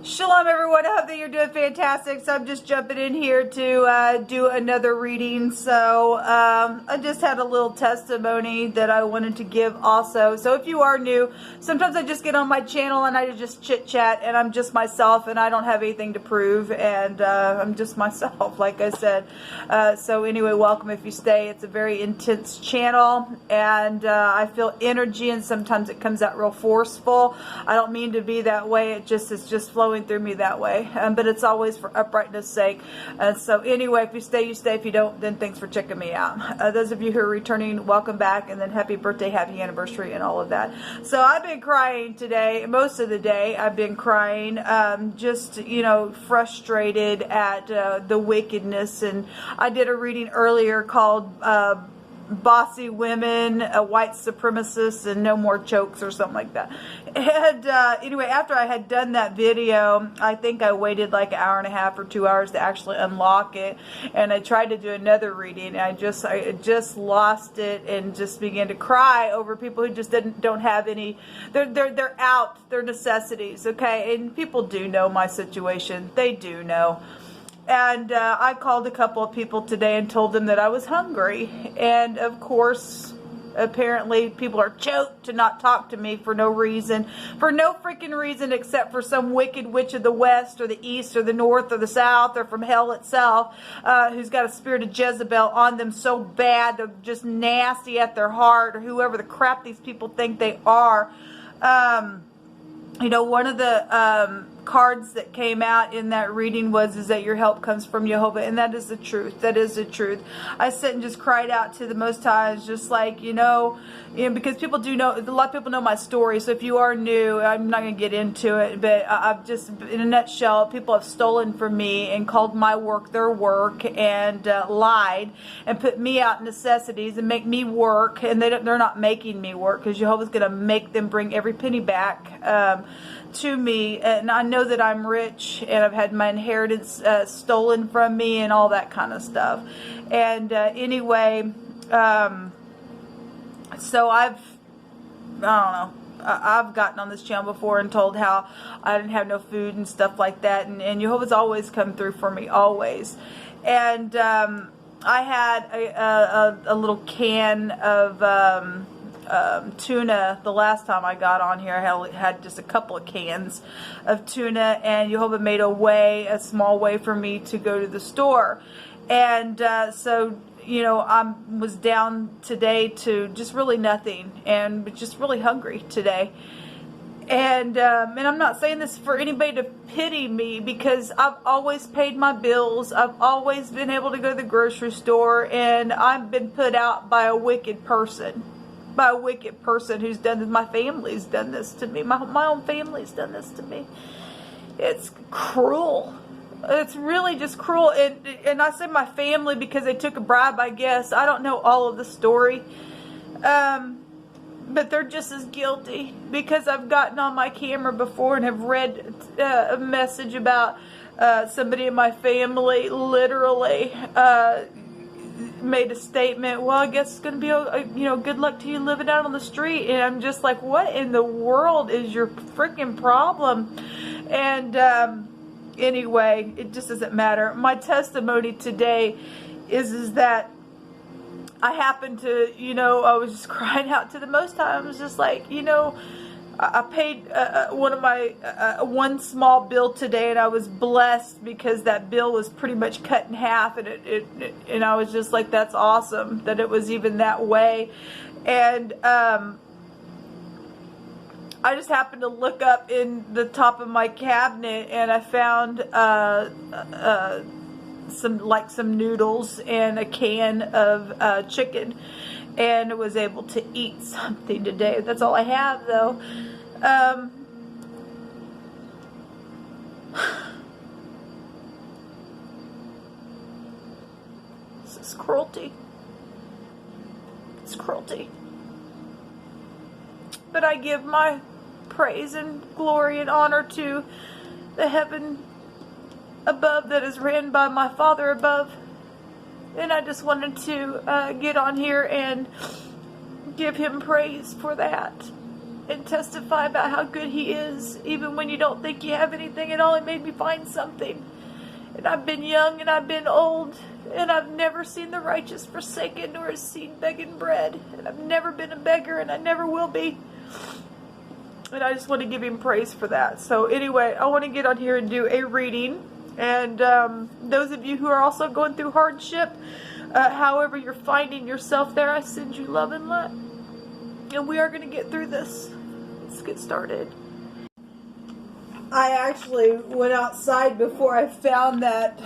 Shalom everyone, I hope that you're doing fantastic. So I'm just jumping in here to do another reading. So I just had a little testimony that I wanted to give also. So if you are new, sometimes I just get on my channel and I just chit chat and I'm just myself and I don't have anything to prove and I'm just myself, like I said. So anyway, welcome if you stay. It's a very intense channel and I feel energy and sometimes it comes out real forceful. I don't mean to be that way. It's just flowing through me that way, but it's always for uprightness sake. So anyway, if you stay, you stay. If you don't, then thanks for checking me out. Those of you who are returning, welcome back, and then happy birthday, happy anniversary, and all of that. So I've been crying today, most of the day. I've been crying, just, you know, frustrated at the wickedness. And I did a reading earlier called Bossy Women, White Supremacists, and No More Chokes or something like that. And anyway, after I had done that video, I think I waited like an hour and a half or 2 hours to actually unlock it. And I tried to do another reading. And I just lost it and just began to cry over people who just don't have any. They're out their necessities. Okay, and people do know my situation. They do know. And I called a couple of people today and told them that I was hungry. And of course, apparently people are choked to not talk to me for no reason. For no freaking reason except for some wicked witch of the west or the east or the north or the south or from hell itself, who's got a spirit of Jezebel on them so bad, they're just nasty at their heart, or whoever the crap these people think they are. You know, one of the cards that came out in that reading is that your help comes from Jehovah, and that is the truth. That is the truth. I sat and just cried out to the Most High, just like, you know, because people do know, a lot of people know my story. So if you are new, I'm not going to get into it, but I've just, in a nutshell, people have stolen from me and called my work their work and lied and put me out necessities and make me work, and they're not making me work, because Jehovah's going to make them bring every penny back to me. And I know that I'm rich and I've had my inheritance stolen from me and all that kind of stuff. And anyway, so I don't know, I've gotten on this channel before and told how I didn't have no food and stuff like that, and Jehovah's always come through for me, always. And I had a little can of tuna. The last time I got on here, I had just a couple of cans of tuna, and Jehovah made a small way for me to go to the store. And so, you know, I was down today to just really nothing and just really hungry today. And I'm not saying this for anybody to pity me, because I've always paid my bills. I've always been able to go to the grocery store, and I've been put out by a wicked person. By a wicked person who's done this. My family's done this to me. My own family's done this to me. It's cruel. It's really just cruel. And I say my family because they took a bribe, I guess. I don't know all of the story. But they're just as guilty, because I've gotten on my camera before and have read a message about somebody in my family literally made a statement, well, I guess it's going to be, you know, good luck to you living out on the street. And I'm just like, what in the world is your freaking problem? And anyway, it just doesn't matter. My testimony today is that I happened to, you know, I was just crying out to the Most High. I was just like, you know, I paid one small bill today, and I was blessed because that bill was pretty much cut in half, and I was just like, that's awesome that it was even that way. And I just happened to look up in the top of my cabinet, and I found some noodles and a can of chicken, and was able to eat something today. That's all I have, though. This is cruelty. It's cruelty. But I give my praise and glory and honor to the heaven above that is ran by my Father above. And I just wanted to get on here and give him praise for that. and testify about how good He is. Even when you don't think you have anything at all, He made me find something. And I've been young and I've been old, and I've never seen the righteous forsaken nor has seen begging bread. And I've never been a beggar, and I never will be. And I just want to give Him praise for that. So anyway, I want to get on here and do a reading. And those of you who are also going through hardship, however you're finding yourself there, I send you love and light. And we are going to get through this. Let's get started. I actually went outside before I found that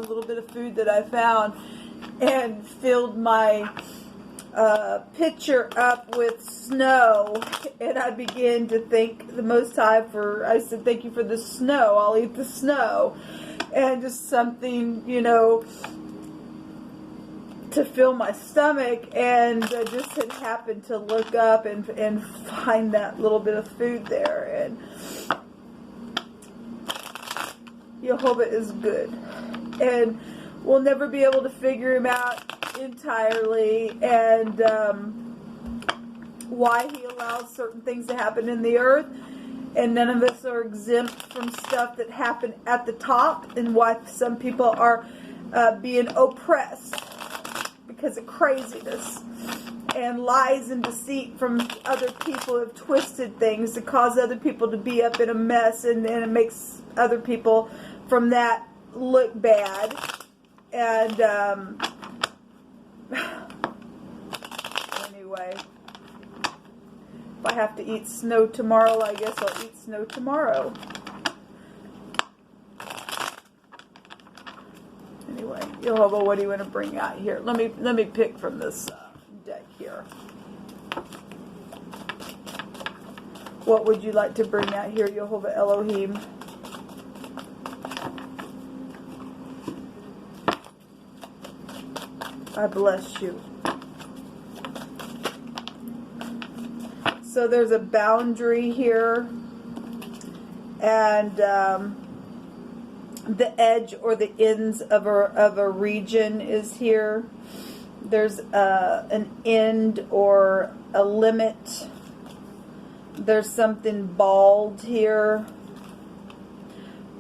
little bit of food that I found and filled my pitcher up with snow. And I began to thank the Most High I said, thank you for the snow. I'll eat the snow. And just something, you know, to fill my stomach, and I just had happened to look up and find that little bit of food there. And Jehovah is good, and we'll never be able to figure Him out entirely, and why He allows certain things to happen in the earth, and none of us are exempt from stuff that happened at the top, and why some people are being oppressed because of craziness and lies and deceit from other people who have twisted things to cause other people to be up in a mess, and it makes other people from that look bad. And anyway, if I have to eat snow tomorrow, I guess I'll eat snow tomorrow. Anyway, Jehovah, what do you want to bring out here? Let me pick from this deck here. What would you like to bring out here, Jehovah Elohim? I bless you. So there's a boundary here, and the edge or the ends of a region is here. There's an end or a limit. There's something bald here.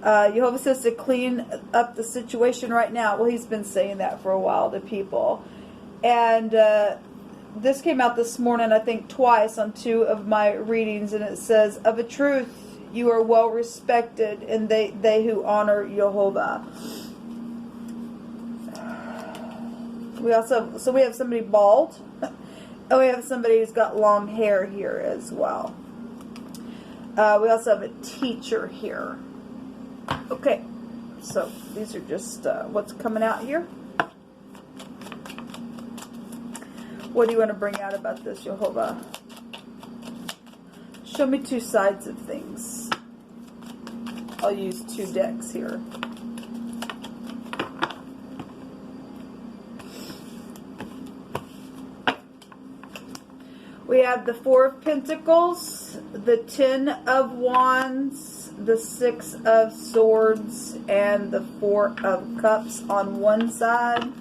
Jehovah says to clean up the situation right now. Well, He's been saying that for a while to people. And this came out this morning, I think twice on 2 of my readings, and it says, of a truth, you are well respected, and they who honor Jehovah. We have somebody bald, and we have somebody who's got long hair here as well. We also have a teacher here. Okay, so these are just what's coming out here. What do you want to bring out about this, Jehovah? Show me 2 sides of things. I'll use 2 decks here. We have the 4 of Pentacles, the 10 of Wands, the 6 of Swords, and the 4 of Cups on one side.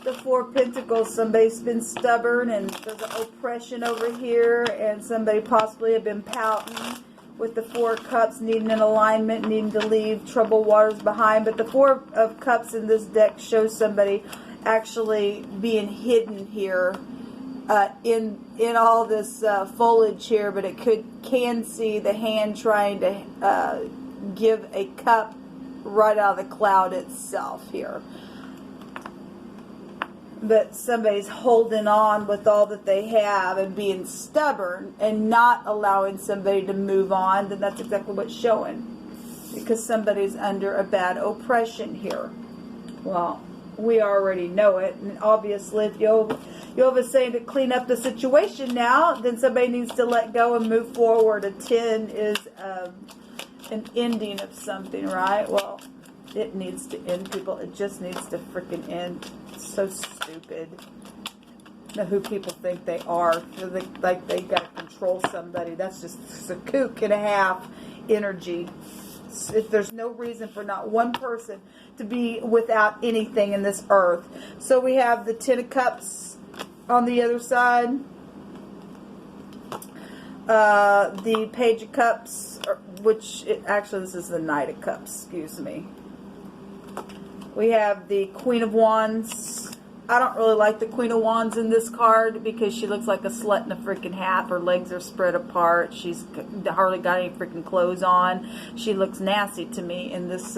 The 4 of Pentacles, somebody's been stubborn, and there's an oppression over here, and somebody possibly have been pouting. With the 4 of Cups, needing an alignment, needing to leave troubled waters behind. But the 4 of Cups in this deck shows somebody actually being hidden here in all this foliage here, but it can see the hand trying to give a cup right out of the cloud itself here. But somebody's holding on with all that they have and being stubborn and not allowing somebody to move on, then that's exactly what's showing. Because somebody's under a bad oppression here. Well, we already know it. And obviously, if Jehovah's saying to clean up the situation now, then somebody needs to let go and move forward. A 10 is an ending of something, right? Well, it needs to end, people. It just needs to freaking end. It's so stupid. You know who people think they are. Like they got to control somebody. That's just a kook and a half energy. If there's no reason for not one person to be without anything in this earth. So we have the 10 of Cups on the other side. The Page of Cups, actually this is the Knight of Cups, excuse me. We have the Queen of Wands. I don't really like the Queen of Wands in this card because she looks like a slut in a freaking hat. Her legs are spread apart. She's hardly got any freaking clothes on. She looks nasty to me in this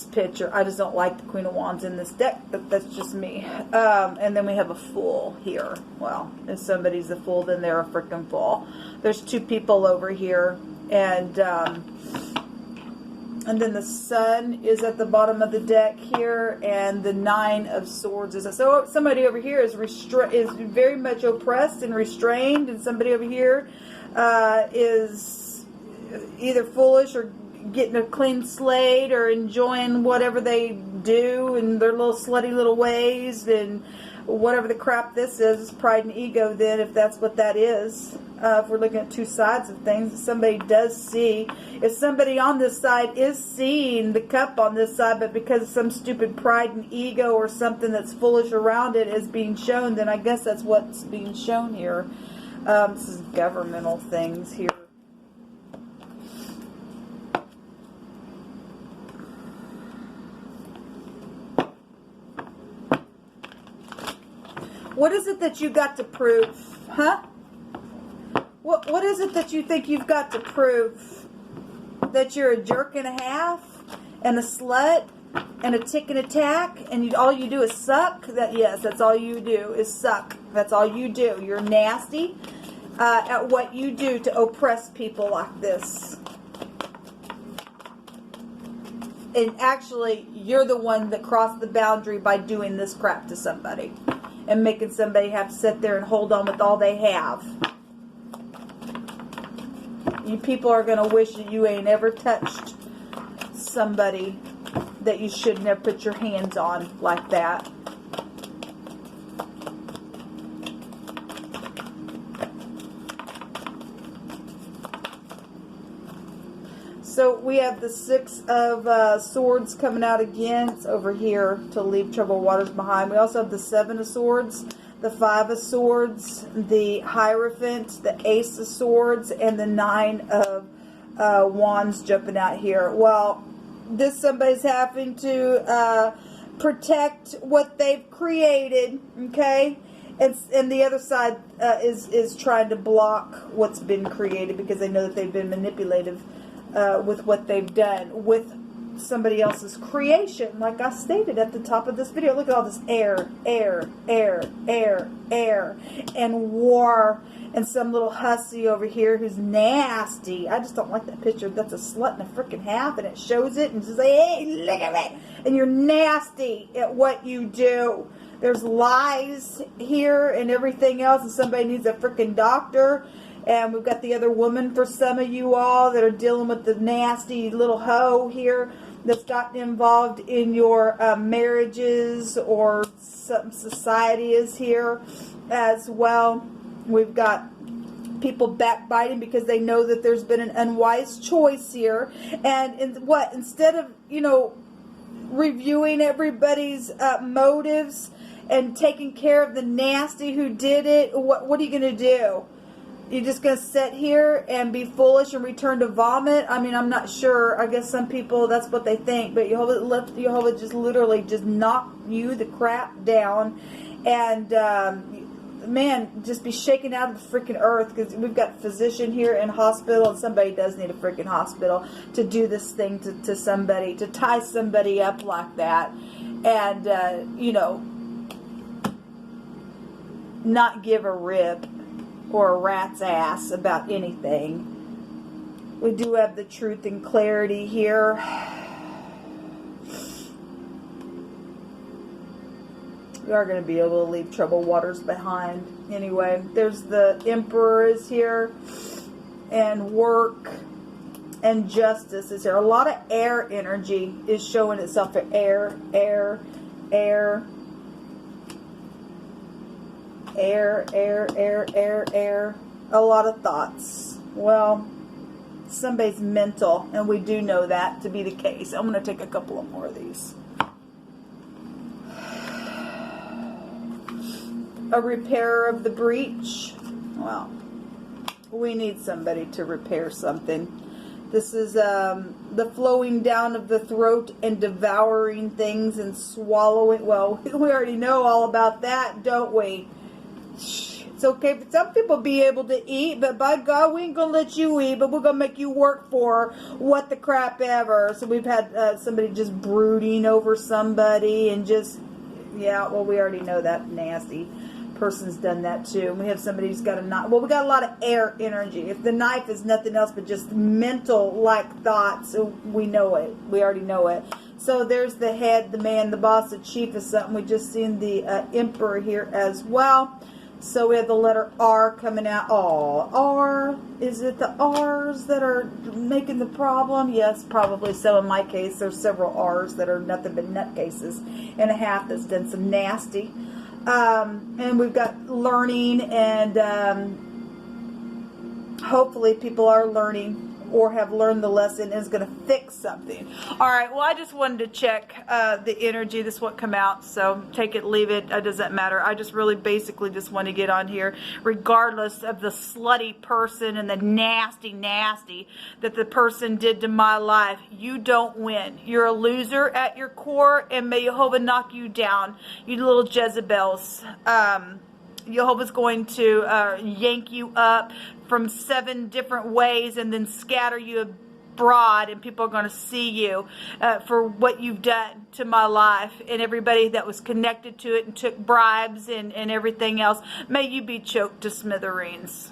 picture. I just don't like the Queen of Wands in this deck, but that's just me. And then we have a Fool here. Well, if somebody's a fool, then they're a freaking fool. There's two people over here, and then the Sun is at the bottom of the deck here, and the Nine of Swords is. So somebody over here is very much oppressed and restrained, and somebody over here is either foolish or getting a clean slate or enjoying whatever they do in their little slutty little ways, and whatever the crap this is pride and ego. Then if that's what that is, if we're looking at two sides of things, somebody does see, if somebody on this side is seeing the cup on this side, but because of some stupid pride and ego or something that's foolish around it is being shown, then I guess that's what's being shown here. This is governmental things here. What is it that you got to prove? Huh? What is it that you think you've got to prove? That you're a jerk and a half? And a slut? And a tick and a tack? And all you do is suck? Yes, that's all you do is suck. That's all you do. You're nasty at what you do to oppress people like this. And actually, you're the one that crossed the boundary by doing this crap to somebody. And making somebody have to sit there and hold on with all they have. You people are going to wish that you ain't ever touched somebody that you shouldn't have put your hands on like that. So we have the Six of Swords coming out again. It's over here to leave troubled waters behind. We also have the Seven of Swords, the Five of Swords, the Hierophant, the Ace of Swords, and the Nine of Wands jumping out here. Well, somebody's having to protect what they've created, okay? And the other side is trying to block what's been created because they know that they've been manipulative with what they've done with somebody else's creation. Like I stated at the top of this video, look at all this air, and war, and some little hussy over here who's nasty. I just don't like that picture. That's a slut in a freaking half, and it shows it and says, hey, look at it. And you're nasty at what you do. There's lies here and everything else, and somebody needs a freaking doctor. And we've got the other woman for some of you all that are dealing with the nasty little hoe here that's gotten involved in your marriages, or some society is here as well. We've got people backbiting because they know that there's been an unwise choice here. And instead of, reviewing everybody's motives and taking care of the nasty who did it, what are you going to do? You're just going to sit here and be foolish and return to vomit? I mean, I'm not sure. I guess some people, that's what they think. But Jehovah just literally just knock you the crap down. And, man, just be shaken out of the freaking earth. Because we've got physician here in hospital. And somebody does need a freaking hospital to do this thing to somebody. To tie somebody up like that. And, not give a rip or a rat's ass about anything. We do have the truth and clarity here. We are going to be able to leave troubled waters behind. Anyway, there's the Emperor is here, and work and justice is here. A lot of air energy is showing itself. Air. A lot of thoughts. Well, somebody's mental, and we do know that to be the case. I'm going to take a couple of more of these. a repairer of the breach. Well, we need somebody to repair something. This is the flowing down of the throat and devouring things and swallowing. Well, we already know all about that, don't we? It's okay for some people to be able to eat, but by God, we ain't going to let you eat, but we're going to make you work for what the crap ever. So we've had somebody just brooding over somebody and just, yeah, well, we already know that nasty person's done that too. And we have somebody who's got a knife. Well, we got a lot of air energy. If the knife is nothing else but just mental-like thoughts, we know it. We already know it. So there's the head, the man, the boss, the chief is something. We just seen the emperor here as well. So we have the letter R coming out. Oh, R. Is it the R's that are making the problem? Yes, probably so. In my case, there's several R's that are nothing but nutcases and a half that's done some nasty. And we've got learning, and hopefully people are learning or have learned the lesson and is going to fix something. All right, well, I just wanted to check the energy. This won't come out, so take it, leave it. It doesn't matter. I just really basically just want to get on here, regardless of the slutty person and the nasty that the person did to my life. You don't win. You're a loser at your core, and may Jehovah knock you down, you little Jezebels. Jehovah's going to yank you up from 7 different ways and then scatter you abroad, and people are going to see you for what you've done to my life and everybody that was connected to it and took bribes and everything else. May you be choked to smithereens.